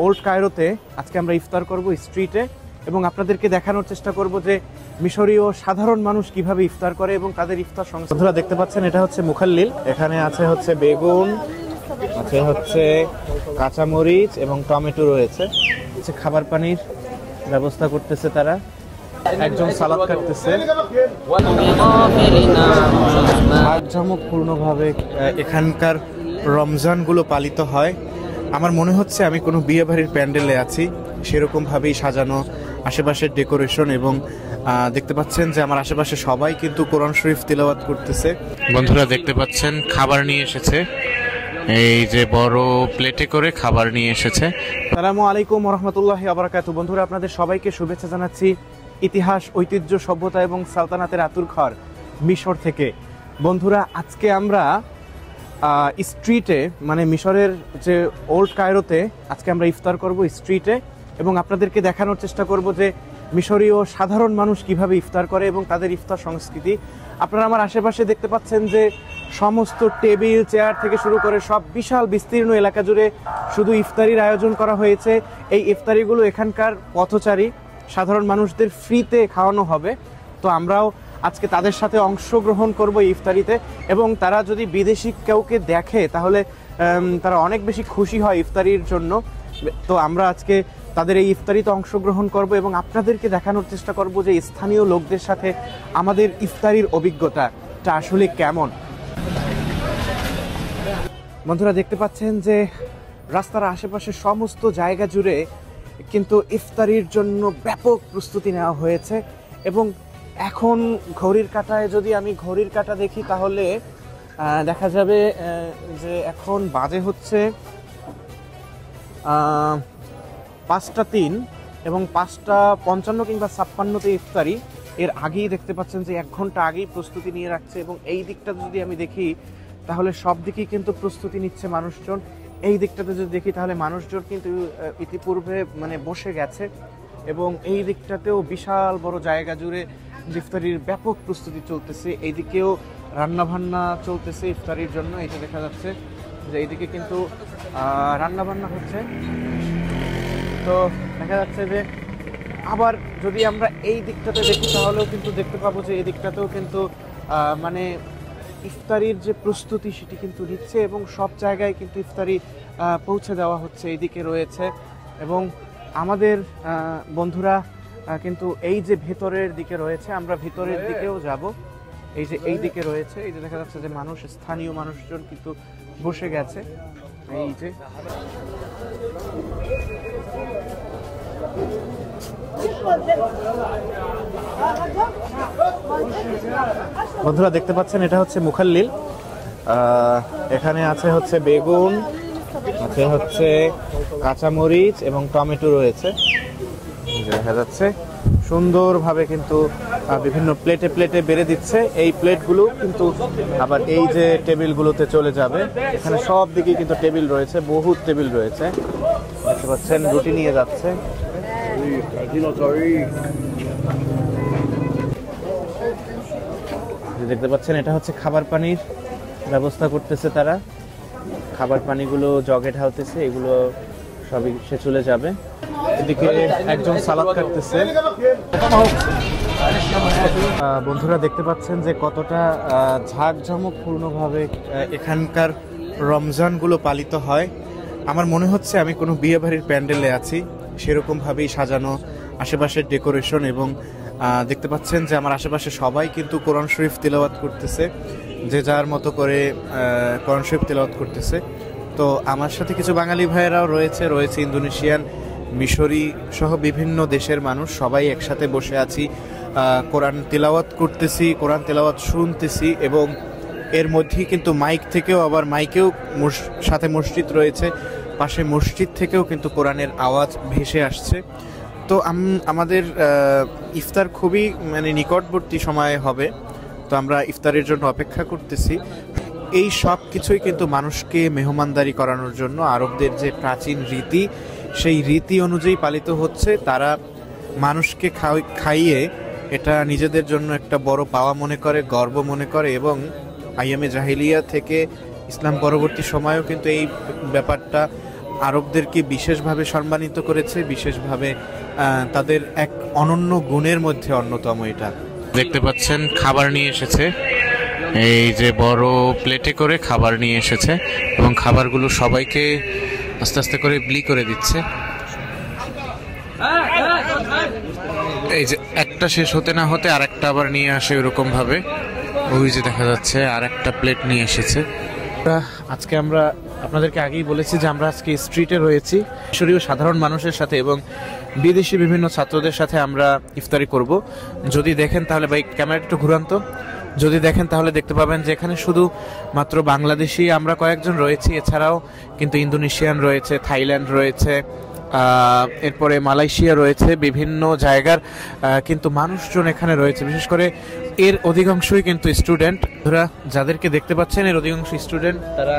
Old কায়রোতে আজকে আমরা ইফতার করব স্ট্রিটে এবং আপনাদেরকে দেখানোর চেষ্টা করব যে মিশরীয় সাধারণ মানুষ কিভাবে ইফতার করে এবং তাদের ইফতার সংস্কৃতি। বন্ধুরা দেখতে পাচ্ছেন এটা হচ্ছে মুখাল্লিল, এখানে আছে হচ্ছে বেগুন, আছে হচ্ছে কাঁচামরিচ এবং টমেটো রয়েছে। হচ্ছে খাবার পানির ব্যবস্থা করতেছে তারা, একজন সালাদ কাটতেছে। জাঁকজমকপূর্ণভাবে এখানকার রমজানগুলো পালিত হয়। আমার মনে হচ্ছে আমি কোনো বিয়ে বাড়ির প্যান্ডেলে আছি, সেরকমভাবেই সাজানো আশেপাশের ডেকোরেশন এবং দেখতে পাচ্ছেন যে আমার আশেপাশে সবাই কিন্তু কোরআন শরীফ তিলাওয়াত করতেছে। বন্ধুরা দেখতে পাচ্ছেন খাবার নিয়ে এসেছে, এই যে বড় প্লেটে করে খাবার নিয়ে এসেছে। আসসালামু আলাইকুম ওয়া রাহমাতুল্লাহি ওয়া বারাকাতুহু। বন্ধুরা আপনাদের সবাইকে শুভেচ্ছা জানাচ্ছি ইতিহাস, ঐতিহ্য, সভ্যতা এবং সালতানাতের আতুরঘর মিশর থেকে। বন্ধুরা আজকে আমরা স্ট্রিটে মানে মিশরের যে ওল্ড কায়রোতে আজকে আমরা ইফতার করব স্ট্রিটে এবং আপনাদেরকে দেখানোর চেষ্টা করব যে মিশরীয় সাধারণ মানুষ কিভাবে ইফতার করে এবং তাদের ইফতার সংস্কৃতি। আপনারা আমার আশেপাশে দেখতে পাচ্ছেন যে সমস্ত টেবিল চেয়ার থেকে শুরু করে সব বিশাল বিস্তীর্ণ এলাকা জুড়ে শুধু ইফতারির আয়োজন করা হয়েছে। এই ইফতারিগুলো এখানকার পথচারী সাধারণ মানুষদের ফ্রিতে খাওয়ানো হবে। তো আমরাও আজকে তাদের সাথে অংশগ্রহণ করব এই ইফতারিতে এবং তারা যদি বিদেশি কাউকে দেখে তাহলে তারা অনেক বেশি খুশি হয় ইফতারির জন্য। তো আমরা আজকে তাদের এই ইফতারিতে অংশগ্রহণ করব এবং আপনাদেরকে দেখানোর চেষ্টা করব যে স্থানীয় লোকদের সাথে আমাদের ইফতারির অভিজ্ঞতাটা আসলে কেমন। বন্ধুরা দেখতে পাচ্ছেন যে রাস্তার আশেপাশে সমস্ত জায়গা জুড়ে কিন্তু ইফতারির জন্য ব্যাপক প্রস্তুতি নেওয়া হয়েছে এবং এখন ঘড়ির কাঁটায় যদি আমি ঘড়ির কাঁটা দেখি তাহলে দেখা যাবে যে এখন বাজে হচ্ছে 5টা 3 এবং 5টা 55 কিংবা 56তে ইফতারি। এর আগেই দেখতে পাচ্ছেন যে 1 ঘন্টা আগেই প্রস্তুতি নিয়ে রাখছে এবং এই দিকটা যদি আমি দেখি তাহলে সব দিকেই কিন্তু প্রস্তুতি নিচ্ছে মানুষজন। এই দিকটাতে যদি দেখি তাহলে মানুষজন কিন্তু ইতিপূর্বে মানে বসে গেছে এবং এই দিকটাতেও বিশাল বড় জায়গা জুড়ে ইফতারির ব্যাপক প্রস্তুতি চলতেছে। এইদিকেও রান্নাবান্না চলতেছে ইফতারির জন্য। এটা দেখা যাচ্ছে যে এইদিকে কিন্তু রান্নাবান্না হচ্ছে। তো দেখা যাচ্ছে যে আবার যদি আমরা এই দিকটাতে দেখি তাহলেও কিন্তু দেখতে পাবো যে এই দিকটাতেও কিন্তু মানে ইফতারির যে প্রস্তুতি সেটি কিন্তু নিচ্ছে এবং সব জায়গায় কিন্তু ইফতারি পৌঁছে দেওয়া হচ্ছে। এইদিকে রয়েছে এবং আমাদের বন্ধুরা কিন্তু এই যে ভেতরের দিকে রয়েছে, আমরা ভিতরের দিকেও যাব। এই যে এই দিকে রয়েছে, এই যে দেখা যাচ্ছে যে মানুষ, স্থানীয় মানুষজন কিন্তু বসে গেছে। এই যে বন্ধুরা দেখতে পাচ্ছেন এটা হচ্ছে মুখাল্লিল, এখানে আছে হচ্ছে বেগুন, আছে হচ্ছে কাঁচামরিচ এবং টমেটো রয়েছে। দেখা যাচ্ছে সুন্দরভাবে কিন্তু বিভিন্ন প্লেটে প্লেটে বেড়ে দিচ্ছে। এই প্লেটগুলো কিন্তু আবার এই যে টেবিলগুলোতে চলে যাবে। এখানে সব দিকে কিন্তু টেবিল রয়েছে, বহুত টেবিল রয়েছে। দেখতে পাচ্ছেন রুটি নিয়ে যাচ্ছে। দেখতে পাচ্ছেন এটা হচ্ছে খাবার পানির ব্যবস্থা করতেছে তারা, খাবার পানিগুলো জগে ঢালতেছে, এগুলো সবই সে চলে যাবে। এদিকে একজন সালাদ কাটতেছে। বন্ধুরা দেখতে পাচ্ছেন যে কতটা জাঁকজমকপূর্ণভাবে এখানকার রমজানগুলো পালিত হয়। আমার মনে হচ্ছে আমি কোনো বিয়ে বাড়ির প্যান্ডেলে আছি, সেরকমভাবেই সাজানো আশেপাশের ডেকোরেশন এবং দেখতে পাচ্ছেন যে আমার আশেপাশে সবাই কিন্তু কোরআন শরীফ তিলাওয়াত করতেছে, যে যার মতো করে কোরআন শরীফ তিলাওয়াত করতেছে। তো আমার সাথে কিছু বাঙালি ভাইয়েরাও রয়েছে ইন্দোনেশিয়ান, মিশরি সহ বিভিন্ন দেশের মানুষ, সবাই একসাথে বসে আছি, কোরআন তিলাওয়াত করতেছি, কোরআন তিলাওয়াত শুনতেছি এবং এর মধ্যেই কিন্তু মাইক থেকেও আবার মাইকেও সাথে মসজিদ রয়েছে, পাশে মসজিদ থেকেও কিন্তু কোরআনের আওয়াজ ভেসে আসছে। তো আমাদের ইফতার খুবই মানে নিকটবর্তী সময়ে হবে, তো আমরা ইফতারের জন্য অপেক্ষা করতেছি। এই সব কিছুই কিন্তু মানুষকে মেহমানদারি করানোর জন্য আরবদের যে প্রাচীন রীতি, সেই রীতি অনুযায়ী পালিত হচ্ছে। তারা মানুষকে খাইয়ে এটা নিজেদের জন্য একটা বড় পাওয়া মনে করে, গর্ব মনে করে এবং আইয়ামে জাহিলিয়া থেকে ইসলাম পরবর্তী সময়েও কিন্তু এই ব্যাপারটা আরবদেরকে বিশেষভাবে সম্মানিত করেছে, বিশেষভাবে তাদের এক অনন্য গুণের মধ্যে অন্যতম এটা। দেখতে পাচ্ছেন খাবার নিয়ে এসেছে, এই যে বড় প্লেটে করে খাবার নিয়ে এসেছে এবং খাবারগুলো সবাইকে আস্তে আস্তে করে বিলি করে দিচ্ছে। এই যে একটা শেষ হতে না হতে আর একটা আবার নিয়ে আসে, এরকম ভাবে। ওই যে দেখা যাচ্ছে আর একটা প্লেট নিয়ে এসেছে। আজকে আমরা আপনাদেরকে আগেই বলেছি যে আমরা আজকে স্ট্রিটে রয়েছি, মিশরীয় সাধারণ মানুষের সাথে এবং বিদেশি বিভিন্ন ছাত্রদের সাথে আমরা ইফতারি করব। যদি দেখেন তাহলে ভাই ক্যামেরাটা একটু ঘুরান্ত, যদি দেখেন তাহলে দেখতে পাবেন যে এখানে শুধু মাত্র বাংলাদেশি আমরা কয়েকজন রয়েছি, এছাড়াও কিন্তু ইন্দোনেশিয়ান রয়েছে, থাইল্যান্ড রয়েছে, এরপরে মালয়েশিয়া রয়েছে, বিভিন্ন জায়গার কিন্তু মানুষজন এখানে রয়েছে। বিশেষ করে এর অধিকাংশই কিন্তু স্টুডেন্ট। ধরা যাদেরকে দেখতে পাচ্ছেন এর অধিকাংশ স্টুডেন্ট, তারা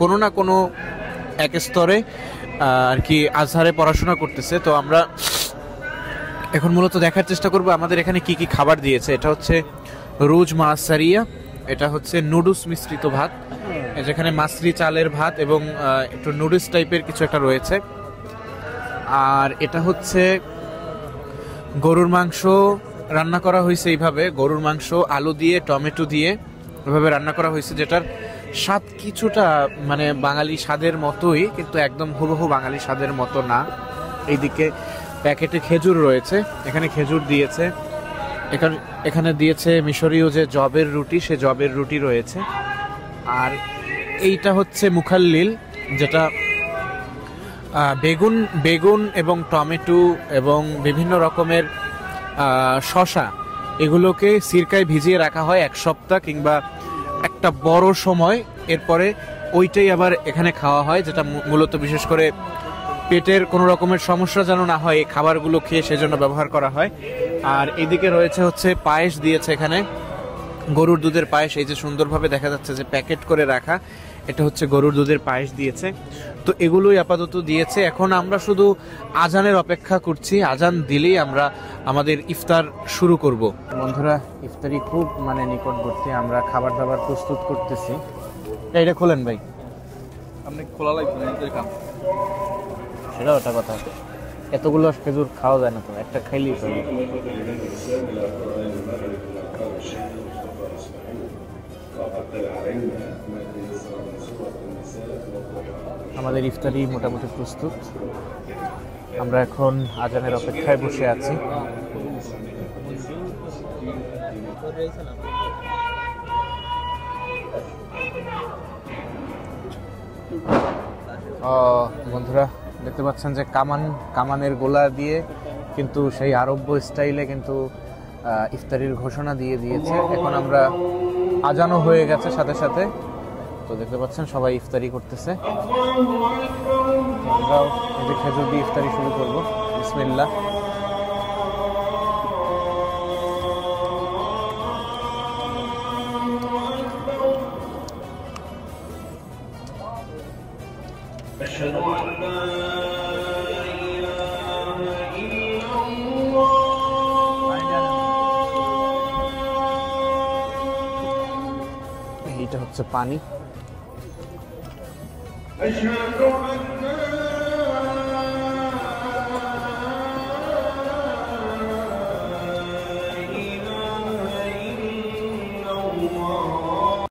কোনো না কোনো এক স্তরে আর কি আজহারে পড়াশোনা করতেছে। তো আমরা এখন মূলত দেখার চেষ্টা করব আমাদের এখানে কি কি খাবার দিয়েছে। এটা হচ্ছে রুজ মাসারিয়া, এটা হচ্ছে নুডলস মিশ্রিত ভাত, যেখানে মাসরি চালের ভাত এবং একটু নুডলস টাইপের কিছু একটা রয়েছে। আর এটা হচ্ছে গরুর মাংস রান্না করা হয়েছে এইভাবে, গরুর মাংস আলু দিয়ে টমেটো দিয়ে এভাবে রান্না করা হয়েছে, যেটার স্বাদ কিছুটা মানে বাঙালি স্বাদের মতোই, কিন্তু একদম হুবহু বাঙালি স্বাদের মতো না। এইদিকে প্যাকেটে খেজুর রয়েছে, এখানে খেজুর দিয়েছে, এখানে দিয়েছে মিশরীয় যে জবের রুটি, সে জবের রুটি রয়েছে। আর এইটা হচ্ছে মুখাল্লিল, যেটা বেগুন এবং টমেটো এবং বিভিন্ন রকমের শসা, এগুলোকে সিরকায় ভিজিয়ে রাখা হয় এক সপ্তাহ কিংবা একটা বড় সময়, এরপরে ওইটাই আবার এখানে খাওয়া হয়, যেটা মূলত বিশেষ করে পেটের কোনো রকমের সমস্যা যেন না হয় এই খাবারগুলো খেয়ে সেজন্য ব্যবহার করা হয়। আর এদিকে রয়েছে হচ্ছে পায়েস দিয়েছে, এখানে গরুর দুধের পায়েস, এই যে সুন্দরভাবে দেখা যাচ্ছে যে প্যাকেট করে রাখা, এটা হচ্ছে গরুর দুধের পায়েস দিয়েছে। তো এগুলোই আপাতত দিয়েছে। এখন আমরা শুধু আজানের অপেক্ষা করছি, আজান দিলেই আমরা আমাদের ইফতার শুরু করব। বন্ধুরা, ইফতারি খুব মানে নিকটবর্তী, আমরা খাবার দাবার প্রস্তুত করতেছি। এটা খোলেন ভাই, আপনি খোলা লাগবে না, সেটা ওটা কথা। এতগুলো খেজুর খাওয়া যায় না, তো একটা খাইলেই তো। আমাদের ইফতারি মোটামুটি প্রস্তুত, আমরা এখন আজানের অপেক্ষায় বসে আছি। বন্ধুরা দেখতে পাচ্ছেন যে কামানের গোলা দিয়ে কিন্তু সেই আরব্য স্টাইলে কিন্তু ইফতারির ঘোষণা দিয়ে দিয়েছে। এখন আমরা আজানও হয়ে গেছে সাথে সাথে, তো দেখতে পাচ্ছেন সবাই ইফতারি করতেছে। আমরাও এই যে খেজুর দিয়ে ইফতারি শুরু করবো। বিসমিল্লাহ। এইটা হচ্ছে পানি।